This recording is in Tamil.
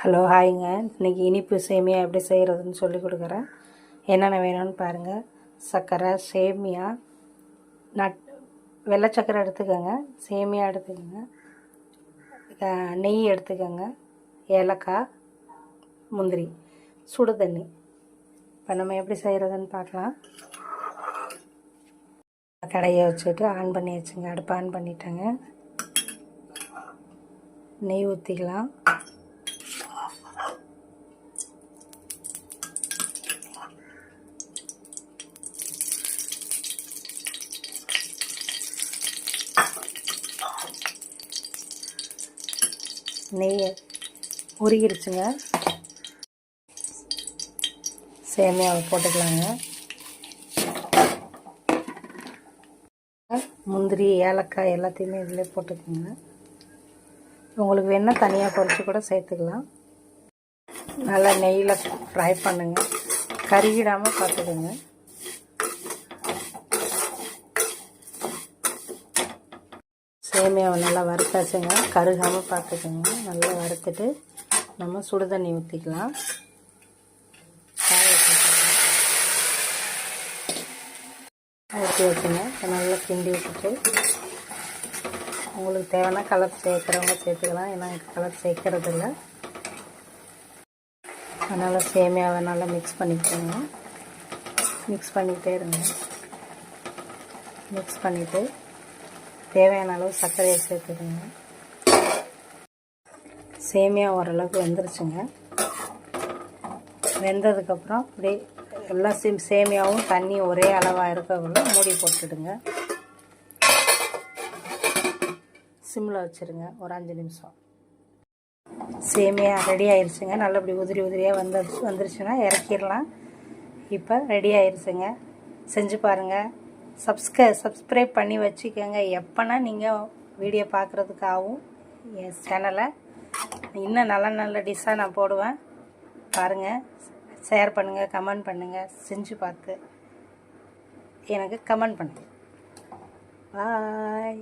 ஹலோ ஹாய்ங்க. இன்றைக்கி இனிப்பு சேமியா எப்படி செய்கிறதுன்னு சொல்லி கொடுக்குறேன். என்னென்ன வேணும்னு பாருங்கள். சர்க்கரை, சேமியா, வெள்ளை சர்க்கரை எடுத்துக்கோங்க, சேமியா எடுத்துக்கோங்க, நெய் எடுத்துக்கோங்க, ஏலக்காய், முந்திரி, சுடு தண்ணி. இப்போ நம்ம எப்படி செய்கிறதுன்னு பார்க்கலாம். கடையை வச்சுட்டு ஆன் பண்ணி வச்சுங்க. அடுப்பு ஆன் பண்ணிட்டேங்க. நெய் ஊற்றிக்கலாம். நெய் உருகிருச்சுங்க. சேமியாவை போட்டுக்கலாங்க. முந்திரி, ஏலக்காய் எல்லாத்தையுமே இதிலே போட்டுக்கோங்க. உங்களுக்கு வேணால் தனியாக பொரிச்சு கூட சேர்த்துக்கலாம். நல்லா நெய்யில் ஃப்ரை பண்ணுங்க. கருகிடாமல் பார்த்துக்கோங்க. சேமியாவை நல்லா வறுத்தாச்சுங்க. கருகாமல் பார்த்துக்கோங்க. நல்லா வறுத்துட்டு நம்ம சுடு தண்ணி ஊற்றிக்கலாம். ஊற்றி வச்சுங்க. நல்லா கிண்டி விட்டுட்டு உங்களுக்கு தேவையான கலர் சேர்க்குறவங்க சேர்த்துக்கலாம். ஏன்னா எனக்கு கலர் சேர்க்கறது இல்லை. அதனால் சேமியாவை நல்லா மிக்ஸ் பண்ணிக்கோங்க. மிக்ஸ் பண்ணிகிட்டே இருங்க. மிக்ஸ் பண்ணிவிட்டு தேவையான அளவு சர்க்கரையை சேர்த்துக்கோங்க. சேமியா ஓரளவுக்கு வெந்துருச்சுங்க. வெந்ததுக்கப்புறம் அப்படியே எல்லா சேமியாவும் தண்ணி ஒரே அளவாக இருக்கக்குள்ள மூடி போட்டுடுங்க. சிம்மில் வச்சுருங்க ஒரு 5 நிமிஷம். சேமியா ரெடி ஆயிடுச்சுங்க. நல்லபடி உதிரி உதிரியாக வந்துருச்சுன்னா இறக்கிடலாம். இப்போ ரெடி ஆயிடுச்சுங்க. செஞ்சு பாருங்கள். சப்ஸ்கிரைப் பண்ணி வச்சுக்கோங்க. எப்போனா நீங்கள் வீடியோ பார்க்குறதுக்காகவும் என் சேனலை இன்னும் நல்ல நல்ல டிஷ்ஷாக நான் போடுவேன். பாருங்கள், ஷேர் பண்ணுங்கள், கமெண்ட் பண்ணுங்கள். செஞ்சு பார்த்து எனக்கு கமெண்ட் பண்ணுங்கள். பாய்.